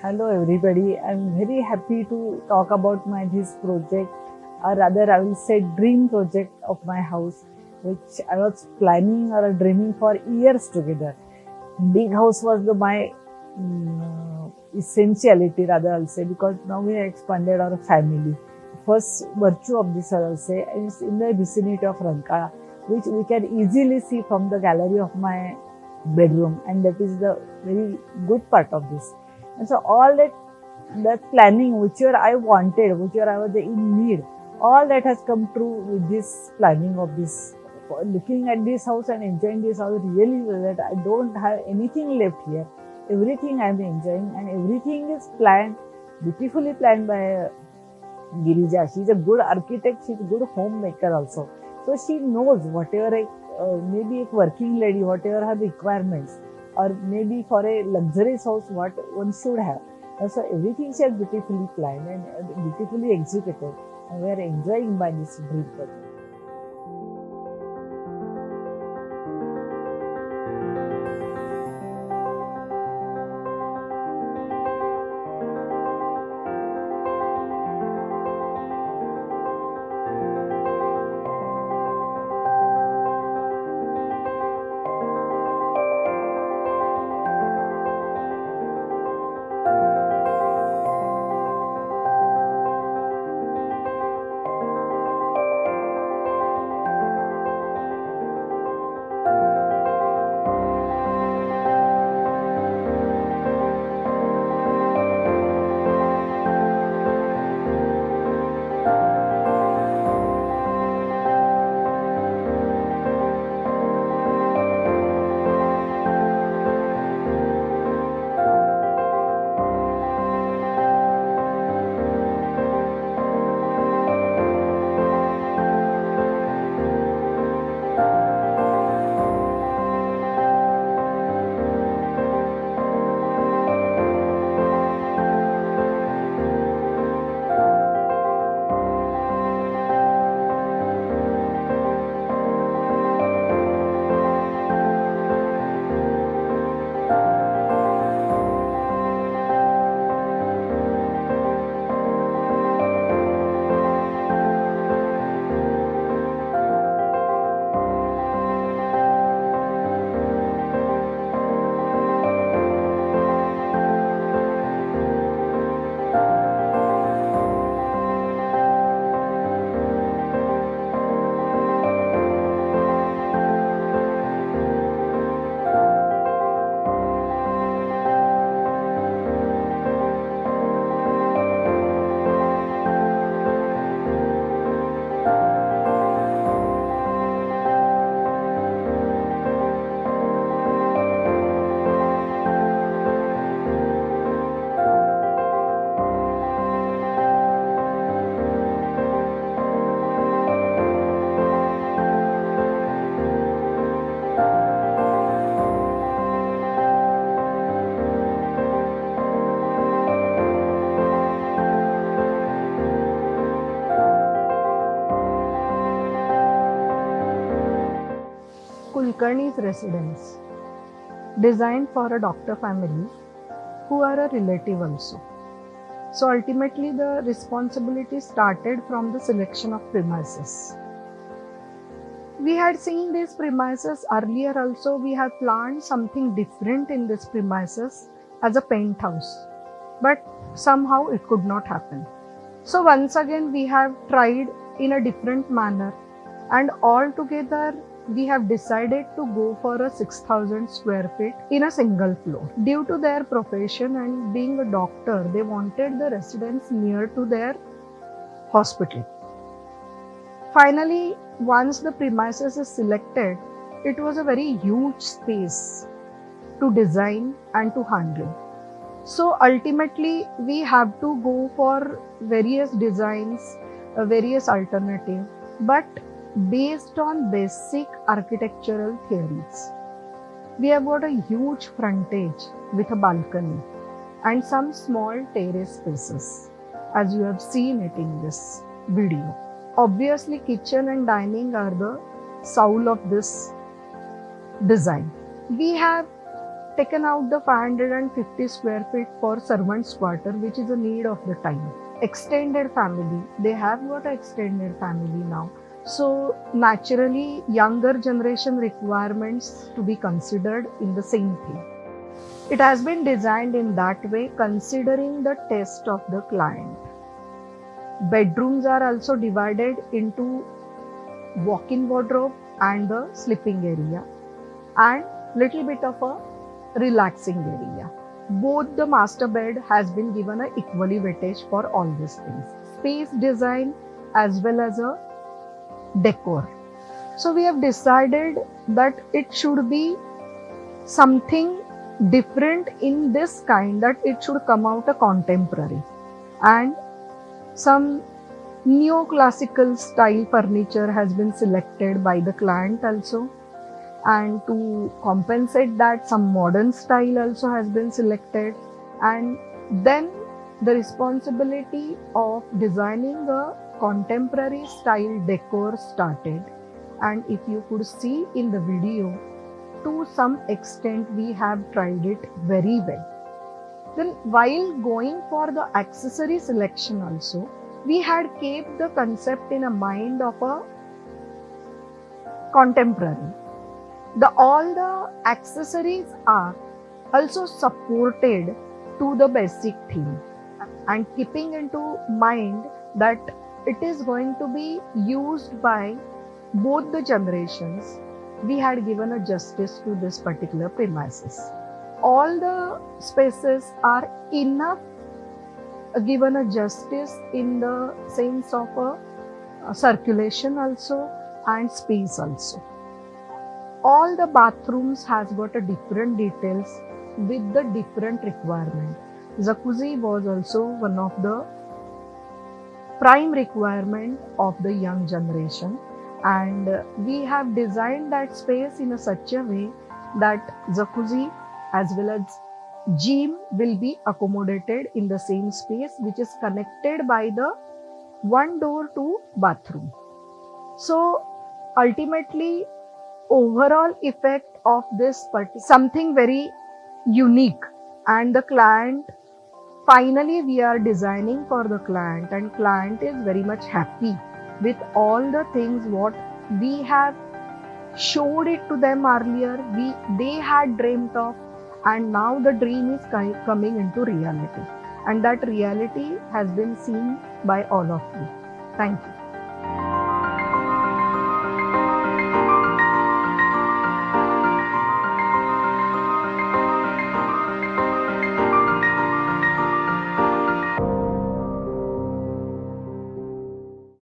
Hello everybody. I'm very happy to talk about my this project, or rather I will say dream project of my house, which I was planning or dreaming for years together. Big house was my essentiality, rather I'll say, because now we have expanded our family. First virtue of this I'll say is in the vicinity of Rankala, which we can easily see from the gallery of my bedroom, and that is the very good part of this. And so all that planning, whichever I wanted, whichever I was in need, all that has come true with this planning of this. Looking at this house and enjoying this house, really that I don't have anything left here. Everything I'm enjoying, and everything is planned, beautifully planned by Girija. She's a good architect. She's a good homemaker also. So she knows whatever maybe a working lady, whatever her requirements, or maybe for a luxurious house, what one should have. And so everything she has beautifully planned and beautifully executed, and we are enjoying by this dream project. Kulkarni's residence, designed for a doctor family who are a relative also. So ultimately, the responsibility started from the selection of premises. We had seen these premises earlier also. We have planned something different in this premises as a penthouse, but somehow it could not happen. So once again, we have tried in a different manner, and all together we have decided to go for a 6,000 square feet in a single floor. Due to their profession and being a doctor, they wanted the residence near to their hospital. Finally, once the premises is selected, it was a very huge space to design and to handle. So ultimately, we have to go for various designs, various alternatives, but based on basic architectural theories. We have got a huge frontage with a balcony and some small terrace spaces, as you have seen it in this video. Obviously, kitchen and dining are the soul of this design. We have taken out the 550 square feet for servants quarter, which is a need of the time. Extended family, they have got an extended family now. So naturally younger generation requirements to be considered in the same thing. It has been designed in that way considering the taste of the client. Bedrooms are also divided into walk-in wardrobe and the sleeping area and little bit of a relaxing area. Both the master bed has been given a equally weightage for all these things. Space design as well as a decor. So we have decided that it should be something different in this kind, that it should come out a contemporary, and some neoclassical style furniture has been selected by the client also, and to compensate that some modern style also has been selected, and then the responsibility of designing a contemporary style decor started. And if you could see in the video, to some extent we have tried it very well. Then while going for the accessory selection also, we had kept the concept in a mind of a contemporary. All the accessories are also supported to the basic theme, and keeping into mind that it is going to be used by both the generations, we had given a justice to this particular premises. All the spaces are enough given a justice in the sense of a circulation also and space also. All the bathrooms has got a different details with the different requirement. Jacuzzi was also one of the prime requirement of the young generation, and we have designed that space in such a way that jacuzzi as well as gym will be accommodated in the same space, which is connected by the one door to bathroom. So ultimately overall effect of this something very unique, and the client, finally we are designing for the client, and client is very much happy with all the things what we have showed it to them earlier, they had dreamt of, and now the dream is coming into reality, and that reality has been seen by all of you. Thank you.